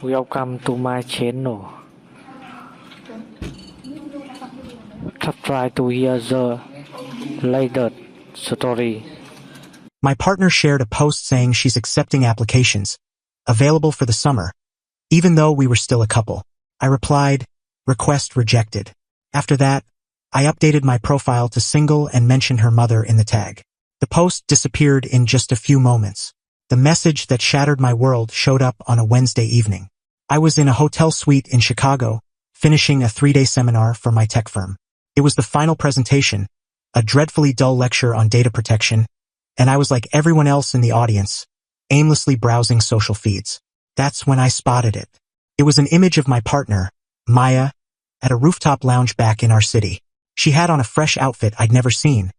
Welcome to my channel. Try to hear the latest story. My partner shared a post saying she's accepting applications, available for the summer, even though we were still a couple. I replied, request rejected. After that, I updated my profile to single and mentioned her mother in the tag. The post disappeared in just a few moments. The message that shattered my world showed up on a Wednesday evening. I was in a hotel suite in Chicago, finishing a 3-day seminar for my tech firm. It was the final presentation, a dreadfully dull lecture on data protection, and I was like everyone else in the audience, aimlessly browsing social feeds. That's when I spotted it. It was an image of my partner, Maya, at a rooftop lounge back in our city. She had on a fresh outfit I'd never seen,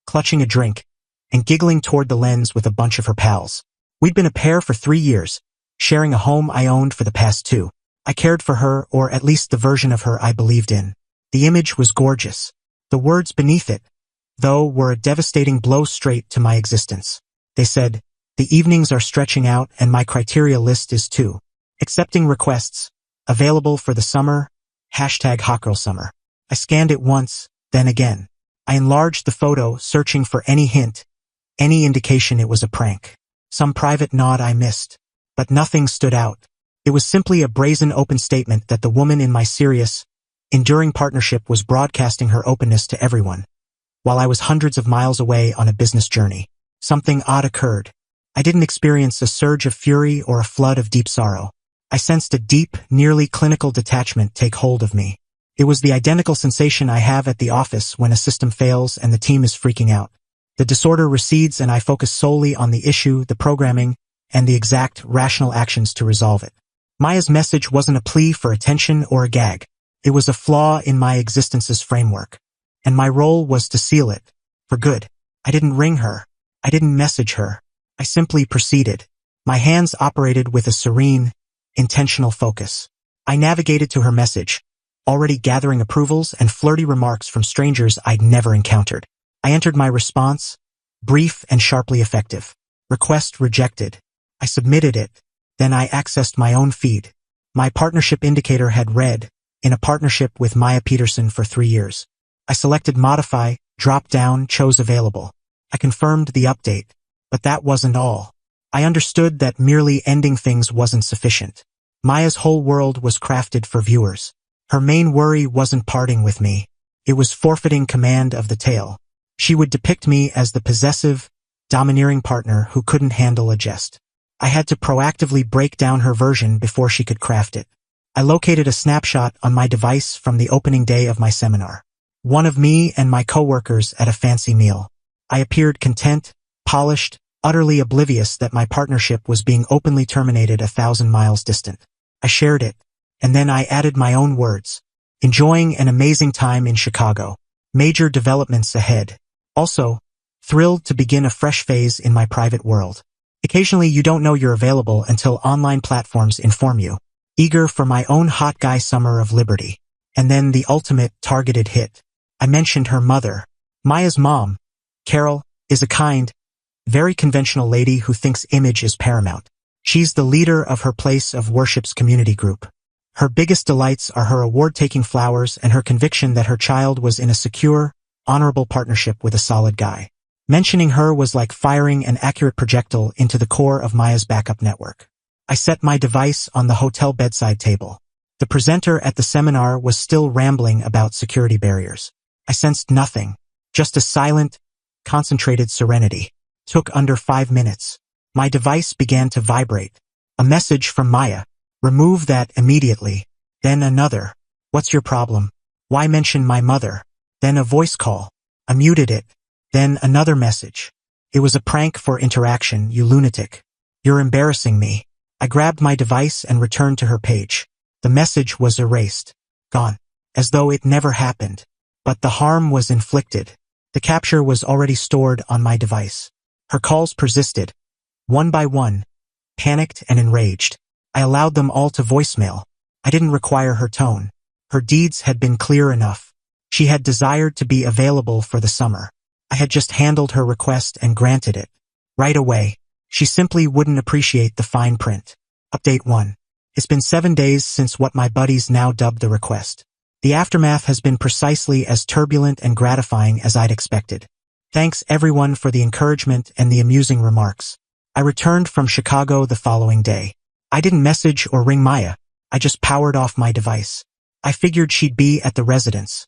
clutching a drink, and giggling toward the lens with a bunch of her pals. We'd been a pair for 3 years, sharing a home I owned for the past 2. I cared for her, or at least the version of her I believed in. The image was gorgeous. The words beneath it, though, were a devastating blow straight to my existence. They said, "The evenings are stretching out and my criteria list is too. Accepting requests. Available for the summer. #HotGirlSummer." I scanned it once, then again. I enlarged the photo, searching for any hint, any indication it was a prank. Some private nod I missed. But nothing stood out. It was simply a brazen open statement that the woman in my serious, enduring partnership was broadcasting her openness to everyone, while I was hundreds of miles away on a business journey. Something odd occurred. I didn't experience a surge of fury or a flood of deep sorrow. I sensed a deep, nearly clinical detachment take hold of me. It was the identical sensation I have at the office when a system fails and the team is freaking out. The disorder recedes and I focus solely on the issue, the programming, and the exact, rational actions to resolve it. Maya's message wasn't a plea for attention or a gag. It was a flaw in my existence's framework. And my role was to seal it. For good. I didn't ring her. I didn't message her. I simply proceeded. My hands operated with a serene, intentional focus. I navigated to her message, already gathering approvals and flirty remarks from strangers I'd never encountered. I entered my response, brief and sharply effective. Request rejected. I submitted it. Then I accessed my own feed. My partnership indicator had read, in a partnership with Maya Peterson for 3 years. I selected modify, drop down, chose available. I confirmed the update. But that wasn't all. I understood that merely ending things wasn't sufficient. Maya's whole world was crafted for viewers. Her main worry wasn't parting with me. It was forfeiting command of the tale. She would depict me as the possessive, domineering partner who couldn't handle a jest. I had to proactively break down her version before she could craft it. I located a snapshot on my device from the opening day of my seminar. One of me and my coworkers at a fancy meal. I appeared content, polished, utterly oblivious that my partnership was being openly terminated 1,000 miles distant. I shared it, and then I added my own words. Enjoying an amazing time in Chicago. Major developments ahead. Also, thrilled to begin a fresh phase in my private world. Occasionally you don't know you're available until online platforms inform you. Eager for my own hot guy summer of liberty. And then the ultimate targeted hit. I mentioned her mother. Maya's mom, Carol, is a kind, very conventional lady who thinks image is paramount. She's the leader of her place of worship's community group. Her biggest delights are her award-taking flowers and her conviction that her child was in a secure, honorable partnership with a solid guy. Mentioning her was like firing an accurate projectile into the core of Maya's backup network. I set my device on the hotel bedside table. The presenter at the seminar was still rambling about security barriers. I sensed nothing, just a silent, concentrated serenity. Took under 5 minutes. My device began to vibrate. A message from Maya. Remove that immediately. Then another. What's your problem? Why mention my mother? Then a voice call. I muted it. Then another message. It was a prank for interaction, you lunatic. You're embarrassing me. I grabbed my device and returned to her page. The message was erased. Gone. As though it never happened. But the harm was inflicted. The capture was already stored on my device. Her calls persisted. One by one. Panicked and enraged. I allowed them all to voicemail. I didn't require her tone. Her deeds had been clear enough. She had desired to be available for the summer. I had just handled her request and granted it. Right away. She simply wouldn't appreciate the fine print. Update 1. It's been 7 days since what my buddies now dubbed the request. The aftermath has been precisely as turbulent and gratifying as I'd expected. Thanks everyone for the encouragement and the amusing remarks. I returned from Chicago the following day. I didn't message or ring Maya. I just powered off my device. I figured she'd be at the residence,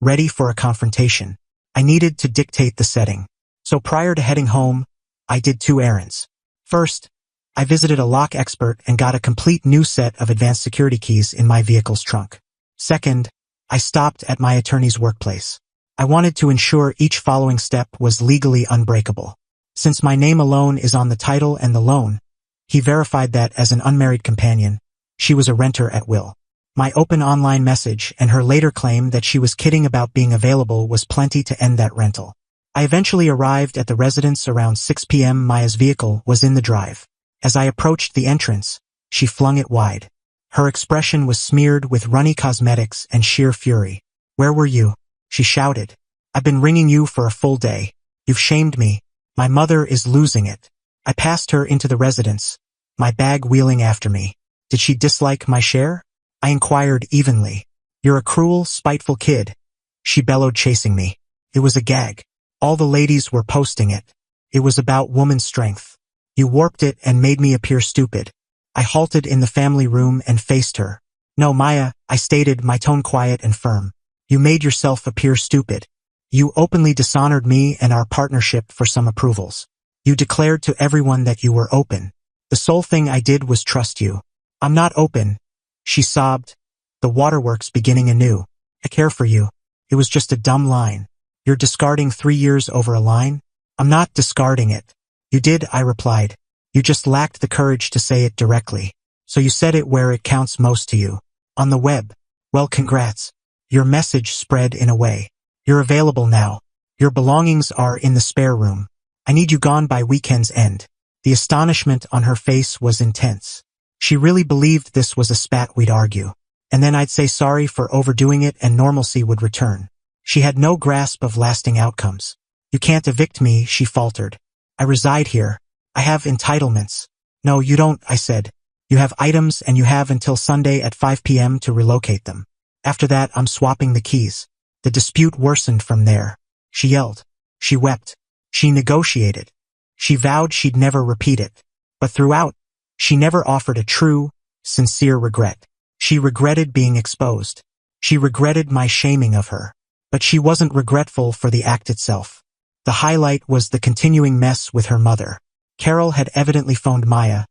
ready for a confrontation. I needed to dictate the setting. So prior to heading home, I did 2 errands. First, I visited a lock expert and got a complete new set of advanced security keys in my vehicle's trunk. Second, I stopped at my attorney's workplace. I wanted to ensure each following step was legally unbreakable. Since my name alone is on the title and the loan, he verified that as an unmarried companion, she was a renter at will. My open online message and her later claim that she was kidding about being available was plenty to end that rental. I eventually arrived at the residence around 6 p.m. Maya's vehicle was in the drive. As I approached the entrance, she flung it wide. Her expression was smeared with runny cosmetics and sheer fury. "Where were you?" she shouted. "I've been ringing you for a full day. You've shamed me. My mother is losing it." I passed her into the residence, my bag wheeling after me. Did she dislike my share? I inquired evenly. "You're a cruel, spiteful kid," she bellowed, chasing me. It was a gag. All the ladies were posting it. It was about woman's strength. "You warped it and made me appear stupid." I halted in the family room and faced her. "No, Maya," I stated, my tone quiet and firm. "You made yourself appear stupid. You openly dishonored me and our partnership for some approvals. You declared to everyone that you were open. The sole thing I did was trust you." "I'm not open," she sobbed, the waterworks beginning anew. "I care for you. It was just a dumb line." "You're discarding 3 years over a line?" "I'm not discarding it." "You did," I replied. "You just lacked the courage to say it directly. So you said it where it counts most to you. On the web. Well, congrats. Your message spread in a way. You're available now. Your belongings are in the spare room. I need you gone by weekend's end." The astonishment on her face was intense. She really believed this was a spat we'd argue. And then I'd say sorry for overdoing it and normalcy would return. She had no grasp of lasting outcomes. "You can't evict me," she faltered. "I reside here. I have entitlements." "No, you don't," I said. "You have items and you have until Sunday at 5 p.m. to relocate them. After that, I'm swapping the keys." The dispute worsened from there. She yelled. She wept. She negotiated. She vowed she'd never repeat it. But throughout, she never offered a true, sincere regret. She regretted being exposed. She regretted my shaming of her. But she wasn't regretful for the act itself. The highlight was the continuing mess with her mother. Carol had evidently phoned Maya,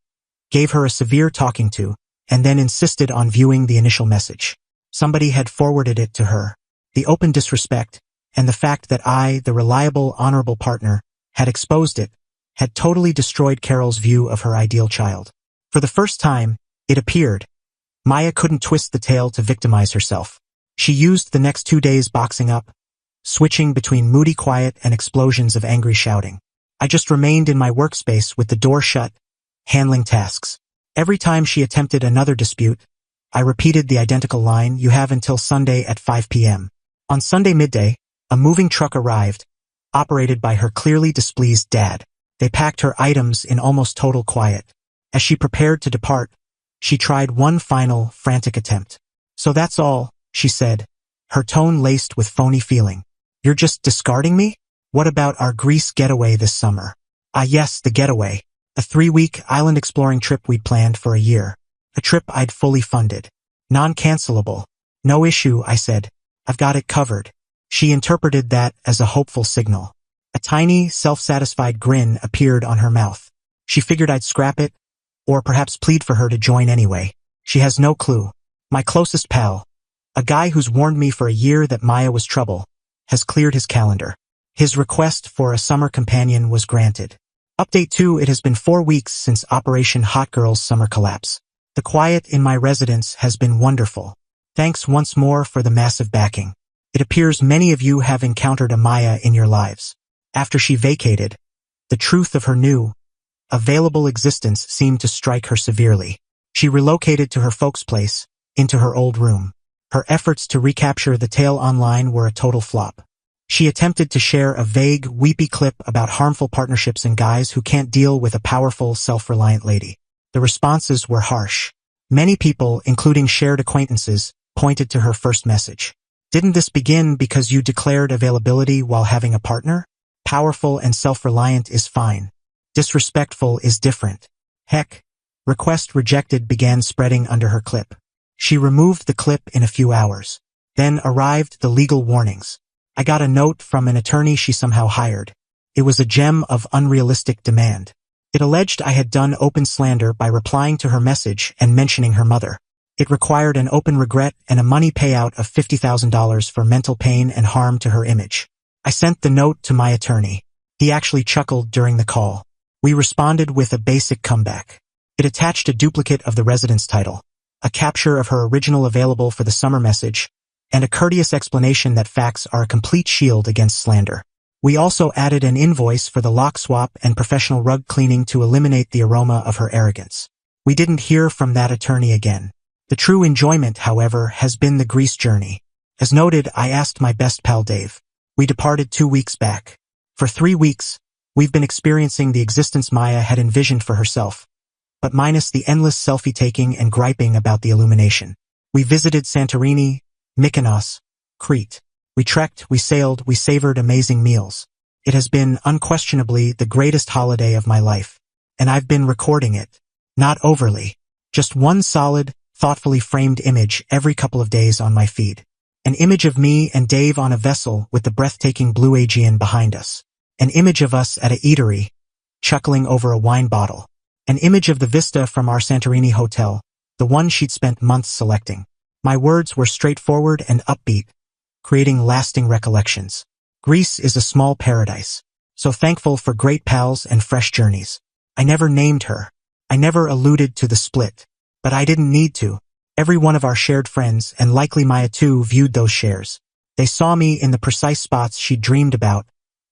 gave her a severe talking to, and then insisted on viewing the initial message. Somebody had forwarded it to her. The open disrespect, and the fact that I, the reliable, honorable partner, had exposed it, had totally destroyed Carol's view of her ideal child. For the first time, it appeared, Maya couldn't twist the tale to victimize herself. She used the next 2 days boxing up, switching between moody quiet and explosions of angry shouting. I just remained in my workspace with the door shut, handling tasks. Every time she attempted another dispute, I repeated the identical line, "You have until Sunday at 5 p.m. On Sunday midday, a moving truck arrived, operated by her clearly displeased dad. They packed her items in almost total quiet. As she prepared to depart, she tried one final, frantic attempt. "So that's all," she said, her tone laced with phony feeling. "You're just discarding me? What about our Greece getaway this summer?" "Ah yes, the getaway. A 3-week island exploring trip we'd planned for a year. A trip I'd fully funded. Non-cancelable." "No issue," I said. "I've got it covered." She interpreted that as a hopeful signal. A tiny, self-satisfied grin appeared on her mouth. She figured I'd scrap it, or perhaps plead for her to join anyway. She has no clue. My closest pal, a guy who's warned me for a year that Maya was trouble, has cleared his calendar. His request for a summer companion was granted. Update 2: It has been 4 weeks since Operation Hot Girl's summer collapse. The quiet in my residence has been wonderful. Thanks once more for the massive backing. It appears many of you have encountered a Maya in your lives. After she vacated, the truth of her new, available existence seemed to strike her severely. She relocated to her folks' place, into her old room. Her efforts to recapture the tale online were a total flop. She attempted to share a vague, weepy clip about harmful partnerships and guys who can't deal with a powerful, self-reliant lady. The responses were harsh. Many people, including shared acquaintances, pointed to her first message. Didn't this begin because you declared availability while having a partner? Powerful and self-reliant is fine. Disrespectful is different. Heck, request rejected began spreading under her clip. She removed the clip in a few hours. Then arrived the legal warnings. I got a note from an attorney she somehow hired. It was a gem of unrealistic demand. It alleged I had done open slander by replying to her message and mentioning her mother. It required an open regret and a money payout of $50,000 for mental pain and harm to her image. I sent the note to my attorney. He actually chuckled during the call. We responded with a basic comeback. It attached a duplicate of the residence title, a capture of her original available for the summer message, and a courteous explanation that facts are a complete shield against slander. We also added an invoice for the lock swap and professional rug cleaning to eliminate the aroma of her arrogance. We didn't hear from that attorney again. The true enjoyment, however, has been the Greece journey. As noted, I asked my best pal Dave. We departed 2 weeks back. For 3 weeks, we've been experiencing the existence Maya had envisioned for herself, but minus the endless selfie-taking and griping about the illumination. We visited Santorini, Mykonos, Crete. We trekked, we sailed, we savored amazing meals. It has been, unquestionably, the greatest holiday of my life. And I've been recording it. Not overly. Just one solid, thoughtfully framed image every couple of days on my feed. An image of me and Dave on a vessel with the breathtaking blue Aegean behind us. An image of us at a eatery, chuckling over a wine bottle. An image of the vista from our Santorini hotel, the one she'd spent months selecting. My words were straightforward and upbeat, creating lasting recollections. Greece is a small paradise, so thankful for great pals and fresh journeys. I never named her. I never alluded to the split. But I didn't need to. Every one of our shared friends, and likely Maya too, viewed those shares. They saw me in the precise spots she'd dreamed about,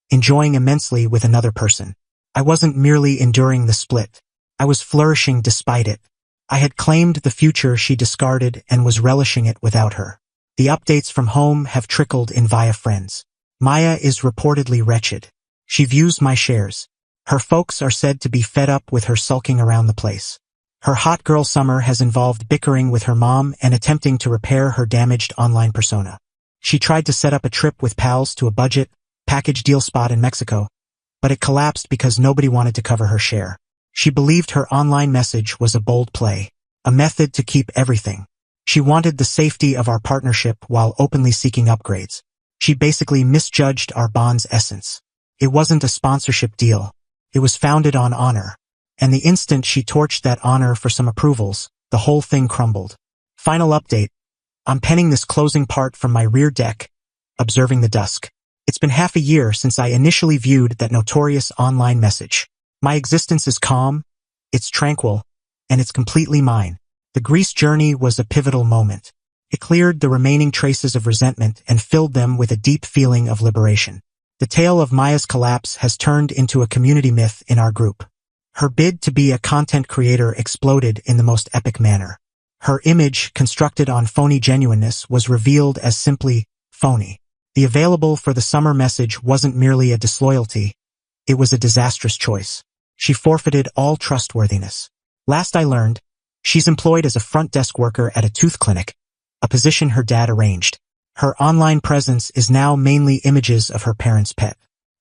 enjoying immensely with another person. I wasn't merely enduring the split. I was flourishing despite it. I had claimed the future she discarded and was relishing it without her. The updates from home have trickled in via friends. Maya is reportedly wretched. She views my shares. Her folks are said to be fed up with her sulking around the place. Her hot girl summer has involved bickering with her mom and attempting to repair her damaged online persona. She tried to set up a trip with pals to a budget, package deal spot in Mexico, but it collapsed because nobody wanted to cover her share. She believed her online message was a bold play, a method to keep everything. She wanted the safety of our partnership while openly seeking upgrades. She basically misjudged our bond's essence. It wasn't a sponsorship deal. It was founded on honor. And the instant she torched that honor for some approvals, the whole thing crumbled. Final update. I'm penning this closing part from my rear deck, observing the dusk. It's been half a year since I initially viewed that notorious online message. My existence is calm, it's tranquil, and it's completely mine. The Greece journey was a pivotal moment. It cleared the remaining traces of resentment and filled them with a deep feeling of liberation. The tale of Maya's collapse has turned into a community myth in our group. Her bid to be a content creator exploded in the most epic manner. Her image, constructed on phony genuineness, was revealed as simply phony. The available for the summer message wasn't merely a disloyalty, it was a disastrous choice. She forfeited all trustworthiness. Last I learned, she's employed as a front desk worker at a tooth clinic, a position her dad arranged. Her online presence is now mainly images of her parents' pet.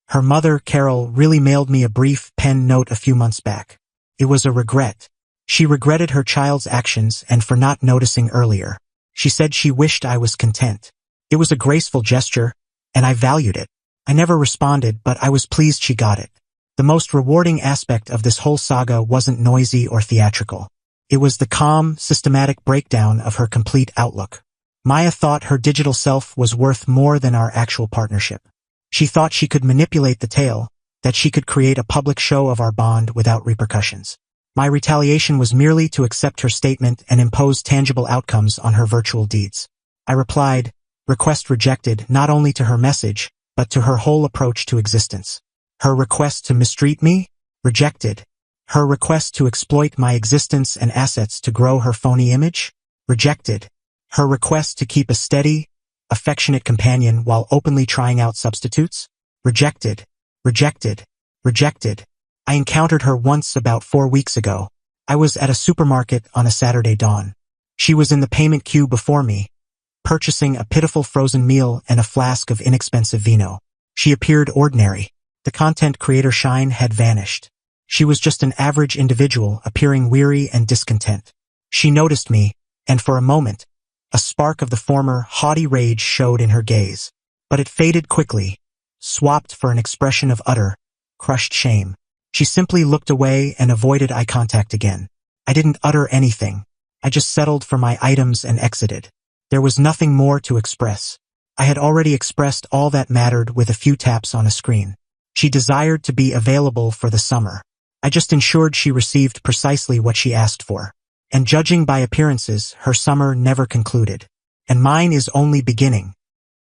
Her mother, Carol, really mailed me a brief pen note a few months back. It was a regret. She regretted her child's actions and for not noticing earlier. She said she wished I was content. It was a graceful gesture, and I valued it. I never responded, but I was pleased she got it. The most rewarding aspect of this whole saga wasn't noisy or theatrical. It was the calm, systematic breakdown of her complete outlook. Maya thought her digital self was worth more than our actual partnership. She thought she could manipulate the tale, that she could create a public show of our bond without repercussions. My retaliation was merely to accept her statement and impose tangible outcomes on her virtual deeds. I replied, request rejected, not only to her message, but to her whole approach to existence. Her request to mistreat me? Rejected. Her request to exploit my existence and assets to grow her phony image? Rejected. Her request to keep a steady, affectionate companion while openly trying out substitutes? Rejected. Rejected. Rejected. I encountered her once about 4 weeks ago. I was at a supermarket on a Saturday dawn. She was in the payment queue before me, purchasing a pitiful frozen meal and a flask of inexpensive vino. She appeared ordinary. The content creator shine had vanished. She was just an average individual appearing weary and discontent. She noticed me, and for a moment, a spark of the former haughty rage showed in her gaze. But it faded quickly, swapped for an expression of utter, crushed shame. She simply looked away and avoided eye contact again. I didn't utter anything. I just settled for my items and exited. There was nothing more to express. I had already expressed all that mattered with a few taps on a screen. She desired to be available for the summer. I just ensured she received precisely what she asked for. And judging by appearances, her summer never concluded. And mine is only beginning.